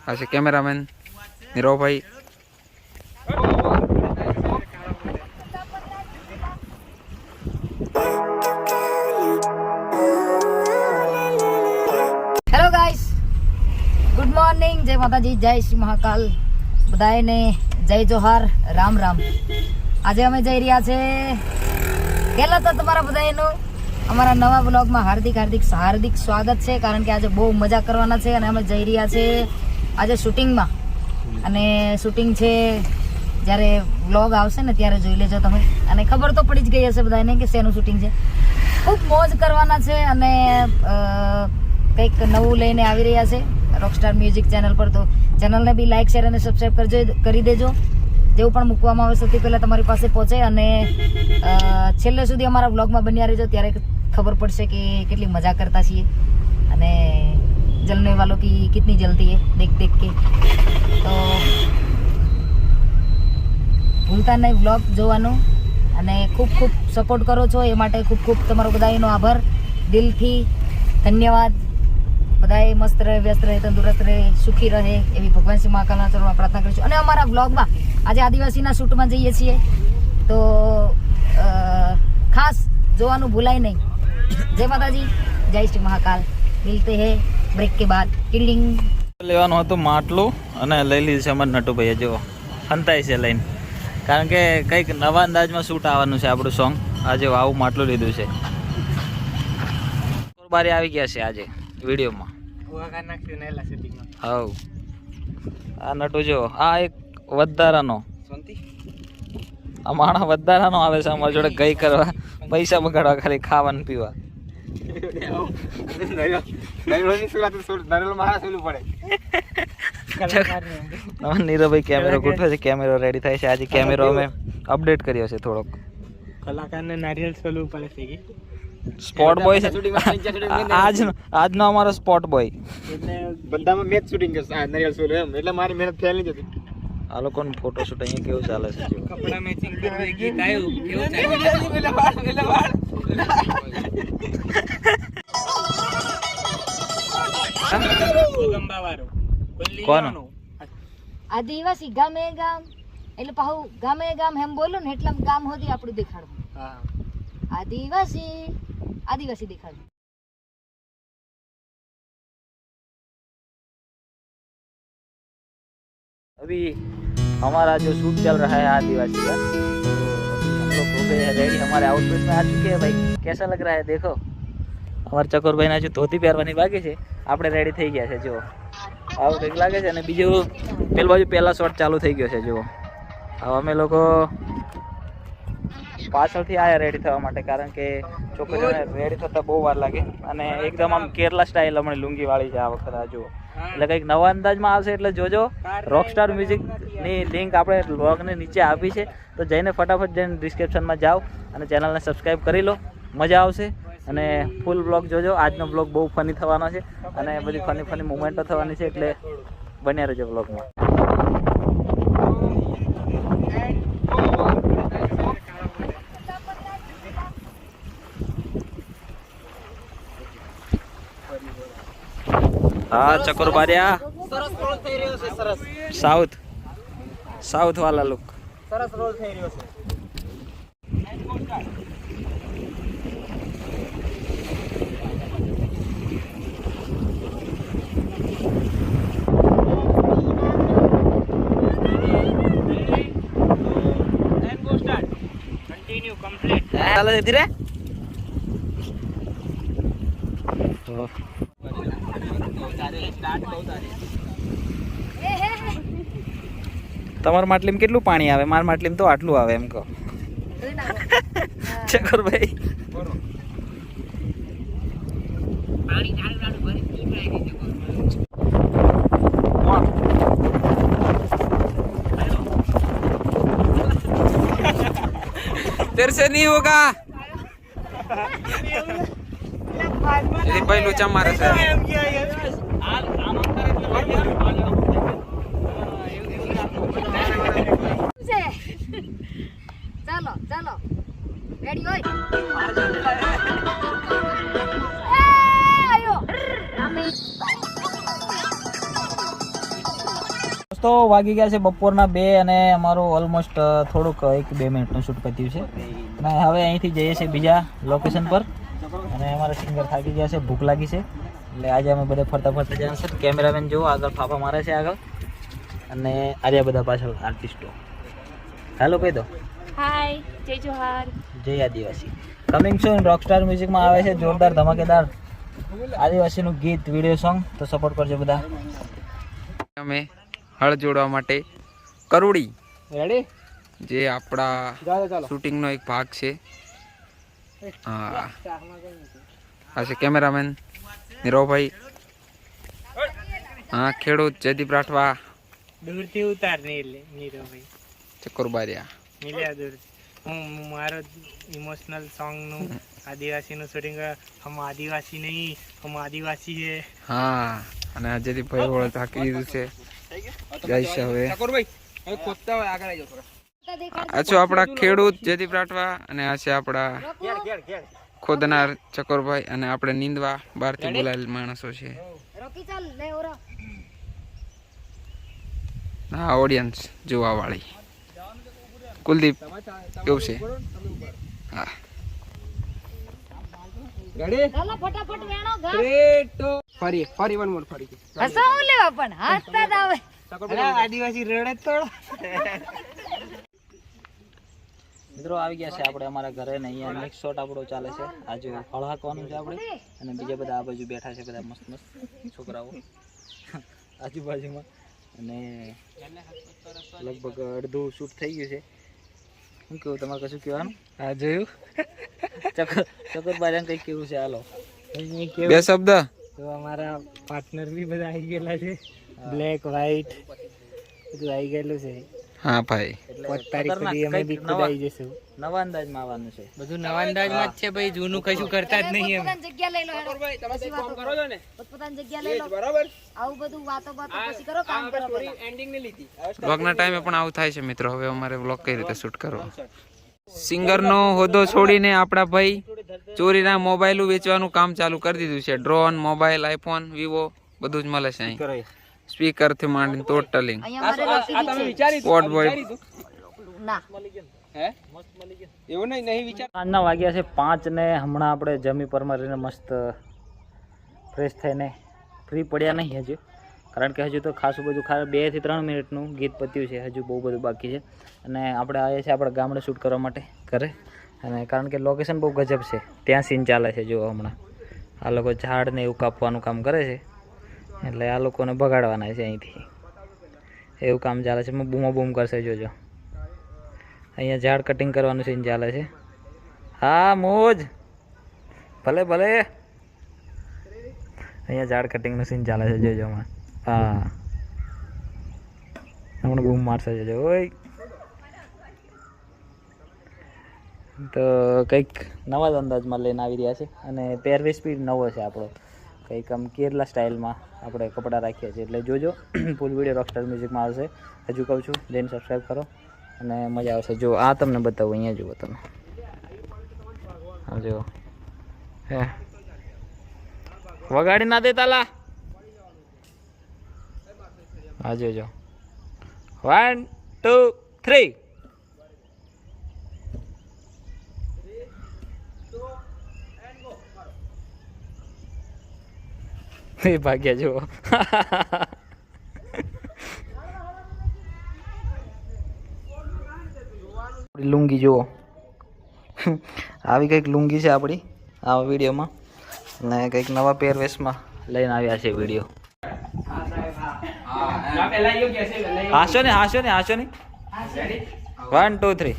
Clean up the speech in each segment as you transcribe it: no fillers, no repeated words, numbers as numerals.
આ છે કેમેરામેન નીરવભાઈ. હેલો ગાઈસ, ગુડ મોર્નિંગ, જય માતાજી, જય શ્રી મહાકાલ, બધાને જય જોહાર, રામ રામ. આજે અમે જઈ રહ્યા છે પહેલા તો તમારા બધાનું અમારા નવા બ્લોગમાં હાર્દિક સ્વાગત છે, કારણ કે આજે બહુ મજા કરવાના છે અને અમે જઈ રહ્યા છે આજે શૂટિંગમાં. અને શૂટિંગ છે, જ્યારે બ્લોગ આવશે ને ત્યારે જોઈ લેજો તમે, અને ખબર તો પડી જ ગઈ હશે બધાને કે શેનું શૂટિંગ છે. ખૂબ મોજ કરવાના છે અને કંઈક નવું લઈને આવી રહ્યા છે રોકસ્ટાર મ્યુઝિક ચેનલ પર. તો ચેનલને બી લાઇક, શેર અને સબસ્ક્રાઈબ કરી દેજો. જેવું પણ મૂકવામાં આવે સૌથી પહેલાં તમારી પાસે પહોંચે, અને છેલ્લે સુધી અમારા બ્લોગમાં બન્યા રહેજો, ત્યારે ખબર પડશે કે કેટલી મજા કરતા છીએ અને જલને વાલો કી કિતની જલતી હે દેખ કે. તો ભૂલતા નહીં બ્લોગ જોવાનું, અને ખૂબ ખૂબ સપોર્ટ કરો છો એ માટે ખૂબ ખૂબ તમારો બધાનો આભાર, દિલથી ધન્યવાદ. બધાએ મસ્ત રહે, વ્યસ્ત રહે, તંદુરસ્ત રહે, સુખી રહે એવી ભગવાન શ્રી મહાકાલના ચરણમાં પ્રાર્થના કરીશું. અને અમારા બ્લોગમાં આજે આદિવાસીના શૂટમાં જઈએ છીએ, તો ખાસ જોવાનું ભૂલાય નહીં. જય માતાજી, જય શ્રી મહાકાલ. મિલતે હે બ્રેક કે બાદ. ટિલિંગ લેવાનું હતું માટલું, અને લઈ લીધું છે અમારે નટુભાઈએ. જો હંતાય છે લઈને, કારણ કે કંઈક નવા અંદાજમાં શૂટ આવવાનું છે આપણું સોંગ. આજે આવું માટલું લીધું છે. બારી આવી ગયા છે આજે વિડીયોમાં. હા, આ નટુ જો, આ એક વધારાનો, આ માણસ વધારાનો આવે છે અમારી જોડે ગઈ કરવા, પૈસા બગાડવા, ખાલી ખાવાનું પીવા. નીરવભાઈ કેમેરો ગોઠવે છે, કેમેરો રેડી થાય છે. આજે કેમેરો અમે અપડેટ કર્યો છે થોડોક. કલાકારને નારિયેલ સોલવું પડે છે. સ્પોટ બોય છે આજનો અમારો સ્પોટ બોય. એટલે બધામાં મેચ શૂટિંગ છે નારિયેલ સોલવું એમ, એટલે મારી મહેનત ફેલ નહીં જતી. આ લોકોનું ફોટોશૂટ અહીંયા કેવું ચાલે છે? કપડા મેચિંગ કરી ગીત આવ્યું કેવું ચાલે? કોણ? આદિવાસી ગામે ગામ, એટલે પાહુ ગામે ગામ એમ બોલું ને એટલે ગામ હોતી આપણું દેખાડવું. आदिवासी दिखा दो. अभी हमारा जो शूट चल रहा है आदिवासी का, तो हम लोग हो गए हैं रेडी, हमारे आउटफिट में आ चुके हैं. भाई कैसा लग रहा है देखो. हमारे चकोर भाई ना जो धोती પહેરવાની બાકી છે, આપણે રેડી થઈ ગયા છે. જો આવું કંઈક લાગે છે. અને બીજું પેલી બાજુ પહેલા શોટ ચાલુ થઈ ગયો છે. જો હવે અમે લોકો પાછળથી આયા રેડી થવા માટે, કારણ કે છોકરીઓને રેડી થતા બહુ વાર લાગે, અને એકદમ આમ કેરલા સ્ટાઇલ હમણાં લુંગી વાળી છે આ વખતે. આ જુઓ, એટલે કંઈક નવા અંદાજમાં આવશે, એટલે જોજો. રોકસ્ટાર મ્યુઝિકની લિંક આપણે બ્લોગની નીચે આપી છે, તો જઈને ફટાફટ જઈને ડિસ્ક્રિપ્શનમાં જાઓ અને ચેનલને સબસ્ક્રાઈબ કરી લો. મજા આવશે અને ફૂલ બ્લોગ જોજો. આજનો બ્લોગ બહુ ફની થવાનો છે, અને બધી ફની મુમેન્ટો થવાની છે, એટલે બન્યા રહેજો બ્લોગમાં. હા, ચકોર બારિયા સાઉથ વાળા લુક. સરસ રોલ થઈ રહ્યો છે. કન્ટિન્યુ કમ્પ્લીટ ચાલે છે ધીરે. તમારા માટલીમાં કેટલું પાણી આવે? મારા માટલીમાં તો આટલું આવે એમ કહો. ચકોર ભાઈ तेरे से नहीं होगा. ये भाई लोचा मारे से. चलो चलो रेडी होय. आयो દોસ્તો વાગી ગયા છે બપોરના 2 અને અમારું ઓલમોસ્ટ થોડુંક 1-2 મિનિટનું શૂટ પત્યું છે અને હવે અહીંથી જઈએ છીએ બીજા લોકેશન પર અને અમારા સિંગર થાકી ગયા છે, ભૂખ લાગી છે એટલે આજે અમે બધા ફરતા ફરતા જવાનું છે. કેમેરામેન જુઓ આગળ ફાફા મારે છે આગળ અને આર્યા બધા પાછળ આર્ટિસ્ટો. હેલો કહી દો. હાય, જય જોહાર. જય આદિવાસી. કમિંગ સૂન રોકસ્ટાર મ્યુઝિકમાં આવે છે જોરદાર ધમાકેદાર આદિવાસીનું ગીત, વિડીયો સોંગ, તો સપોર્ટ કરજો બધા. અમે હળ જોડવા માટે કરોડી રેડી જે આપણા ચાલો શૂટિંગનો એક ભાગ છે. હા આ છે કેમેરામેન નીરવભાઈ. હા ખેડૂત જયદીપ રાઠવા. દૂરથી ઉતારને એટલે નીરવભાઈ ચકોરબારિયા મિલ્યા દૂર. હું મારો ઇમોશનલ સોંગનું આદિવાસીનું શૂટિંગ. હમ આદિવાસી નહીં, હમ આદિવાસી હે. હા અને આ જયદીપભાઈ વળે થાકી દીધું છે. જઈશ હવે આ છો આપણા ખેડૂત જયદીપ રાઠવા અને આ છે આપણા ખોદનાર ચકોરભાઈ અને આપણે નીંદવા બહારથી બોલાયેલ માણસો છે. હા ઓડિયન્સ જોવા વાળી. કુલદીપ કેવું છે? હા ફટાફટ વેણો ફરી વન મોર ફરી હસાવું લેવા પણ હાથતા જ આવે. આદિવાસી રડે થોડો. મિત્રો આવી ગયા છે આપણે અમારા ઘરે ને અહીંયા મિક્સ શોટ આપણો ચાલે છે. આજે ફળ હાંકવાનું છે આપણે અને બીજા બધા આ બાજુ બેઠા છે બધા મસ્ત મસ્ત છોકરાઓ આજુબાજુમાં અને લગભગ અડધું શૂટ થઈ ગયું છે. શું કેવું તમારે કશું કહેવાનું? હા જોયું ચકોરબારિયા કંઈક કેવું છે? હાલો બે શબ્દ. તો અમારા પાર્ટનર બી બધા આવી ગયેલા છે. બ્લેક વ્હાઈટ બધું આવી ગયેલું છે. હા ભાઈ 5 તારીખ સુધી અમે બી ખુદ આવી જઈશું. નવા અંદાજમાં આવવાનું છે બધું નવા અંદાજમાં જ છે ભાઈ, જૂનું કશું કરતા જ નહીં અમે. પોતાની જગ્યા લઈ લો હેડો. પછી વાતો કરો છો ને પોતાની જગ્યા લઈ લો બરાબર. આવું બધું વાતો પછી કરો, કામ કરો પહેલા. એન્ડિંગ ને લીધી વ્લોગના ટાઈમે પણ આવું થાય છે મિત્રો. હવે અમારે વ્લોગ કઈ રીતે શૂટ કરવો? સિંગરનો હોદ્દો છોડીને આપણા ભાઈ ચોરીના મોબાઈલ વેચવાનું કામ ચાલુ કરી દીધું છે. ડ્રોન, મોબાઈલ, આઈફોન, વિવો બધું જ મળે છે અહીં. સ્પીકર થી માંડીને ટોટલી અહીંયા મારે રસીદ છે. સ્પોટ બોય ના એવું નહીં વિચાર. સાંજના વાગ્યા છે 5 ને હમણાં આપણે જમી પરમારીને મસ્ત ફ્રેશ થઈને ફ્રી પડ્યા નહીં હજુ, કારણ કે હજુ તો ખાસું બધું 2 થી 3 મિનિટનું ગીત પત્યું છે. હજુ બહુ બધું બાકી છે અને આપણે આવ્યા છીએ આપણા ગામડે શૂટ કરવા માટે ઘરે. અને કારણ કે લોકેશન બહુ ગજબ છે, ત્યાં સીન ચાલે છે. જો હમણાં આ લોકો ઝાડ ને એવું કાપવાનું કામ કરે છે એટલે આ લોકોને બગાડવાના છે અહીંથી, એવું કામ ચાલે છે. બૂમો બૂમ કરશે જોજો. અહીંયા ઝાડ કટિંગ કરવાનું સીન ચાલે છે. હા મોજ ભલે ભલે. અહીંયા ઝાડ કટિંગનું સીન ચાલે છે જોજો હમણાં. હા હમણાં બૂમ મારશે જોજો. ઓય તો કંઈક નવા જ અંદાજમાં લઈને આવી રહ્યા છે અને પહેરવેશ બી નવો છે આપણો, કંઈક આમ કેરલા સ્ટાઇલમાં આપણે કપડાં રાખીએ છીએ. એટલે જોજો ફૂલ વિડીયો રોકસ્ટાર મ્યુઝિકમાં આવશે. હજુ કહું છું જઈને સબસ્ક્રાઈબ કરો અને મજા આવશે. જો આ તમને બતાવું, અહીંયા જુઓ તમે. હા જો હે વગાડી ના દે તાલા. હા જોજો 1 2 3. એ ભાગ્યા જુઓ. લુંગી જુઓ, આવી કંઈક લુંગી છે આપણી આ વિડીયોમાં અને કંઈક નવા પહેરવેશમાં લઈને આવ્યા છે વિડીયો. હાસો ને હાસો ને હાસો ને 1 2 3.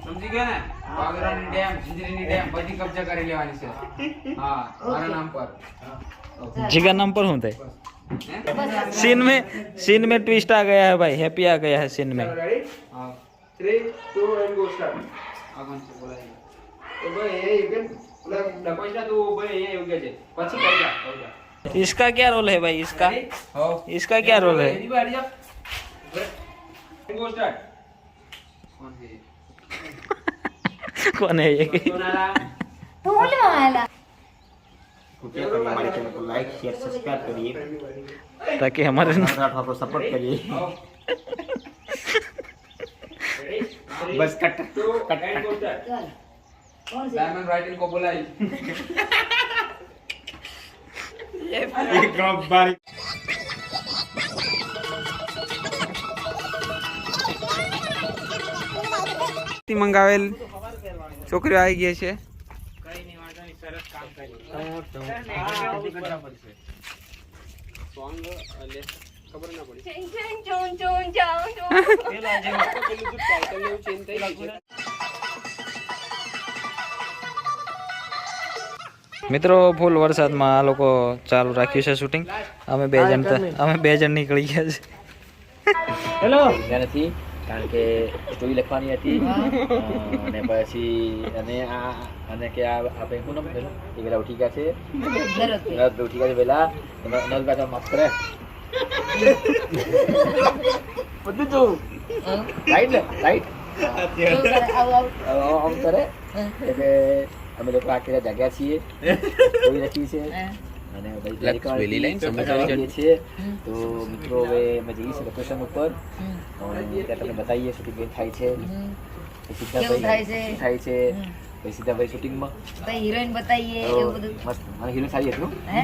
સમજી ગયા ને? વાગરાની ડેમ, જિંજરીની ડેમ બધી કબજા કરી લેવાની છે. હા મારા નામ પર. जिगर नाम पर होता है सीन में ट्विस्ट आ गया है भाई, हैप्पी आ गया है सीन में. 3 2 and go start. આગળ છે બોલાય તો ભાઈ એ કે ડકોઈના તો ભાઈ એ ઉગે છે પછી કરી જા. इसका क्या रोल है भाई? इसका क्या रोल है? go start. कौन है ये? તું લે આલા हमारे चैनल को लाइक शेयर सब्सक्राइब करिए. ताकि हमारे राठौर को सपोर्ट करिए बस कट कट कट कौन सी डायमंड राइटिंग को बुलाई एक ड्रॉप बारी મંગાવેલ છોકરીઓ આવી ગઈ છે કઈ નહીં વાંધો નહીં સરસ કામ કર્યું ચેન ચેન ચોન ચોન જાઉં ચોન. મિત્રો ફૂલ વરસાદમાં આ લોકો ચાલુ રાખ્યું છે શૂટિંગ અમે બે જણ નીકળી ગયા છે હેલો નથી કારણ કે સ્ટોરી લખવાની હતી અને પછી અને કે આ આપણે શું નામ પેલું એ પેલા ઉઠી ગયા છે ઉઠી ગયા છે પેલા નલ પાછા માફ કરે બધું જો રાઈટ ને રાઈટ આમ કરે એટલે અમે લોકો આખી જાગ્યા છીએ સ્ટોરી લખી છે અને પછી છીએ તો મિત્રો હવે અમે જઈએ છીએ લોકેશન ઉપર ત્યાં તમને બતાવીએ શૂટિંગ કેમ થાય છે કેવું થાય છે? થાય છે પછી સીધાભાઈ શૂટિંગમાં ભાઈ હિરોઈન બતાવીએ એવું બધું મસ્ત મને હીરો સારી હતી હે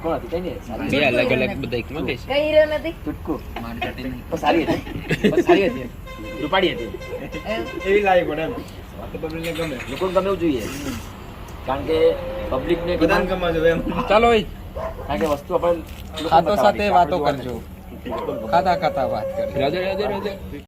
કોણ હતી કઈ નહીં અલગ અલગ બધા કઈ હિરોઈન હતી ચૂટકું પણ સારી હતી રૂપાળી હતી એવી લાવી પડે એમ લોકોને ગમે એવું જોઈએ કારણ કે પબ્લિકને બધાને ગમવા જોઈએ એમ ચાલો ભાઈ કારણ કે વસ્તુ આપણે ખાતો સાથે વાતો કરજો ખાતા ખાતા વાત કરજો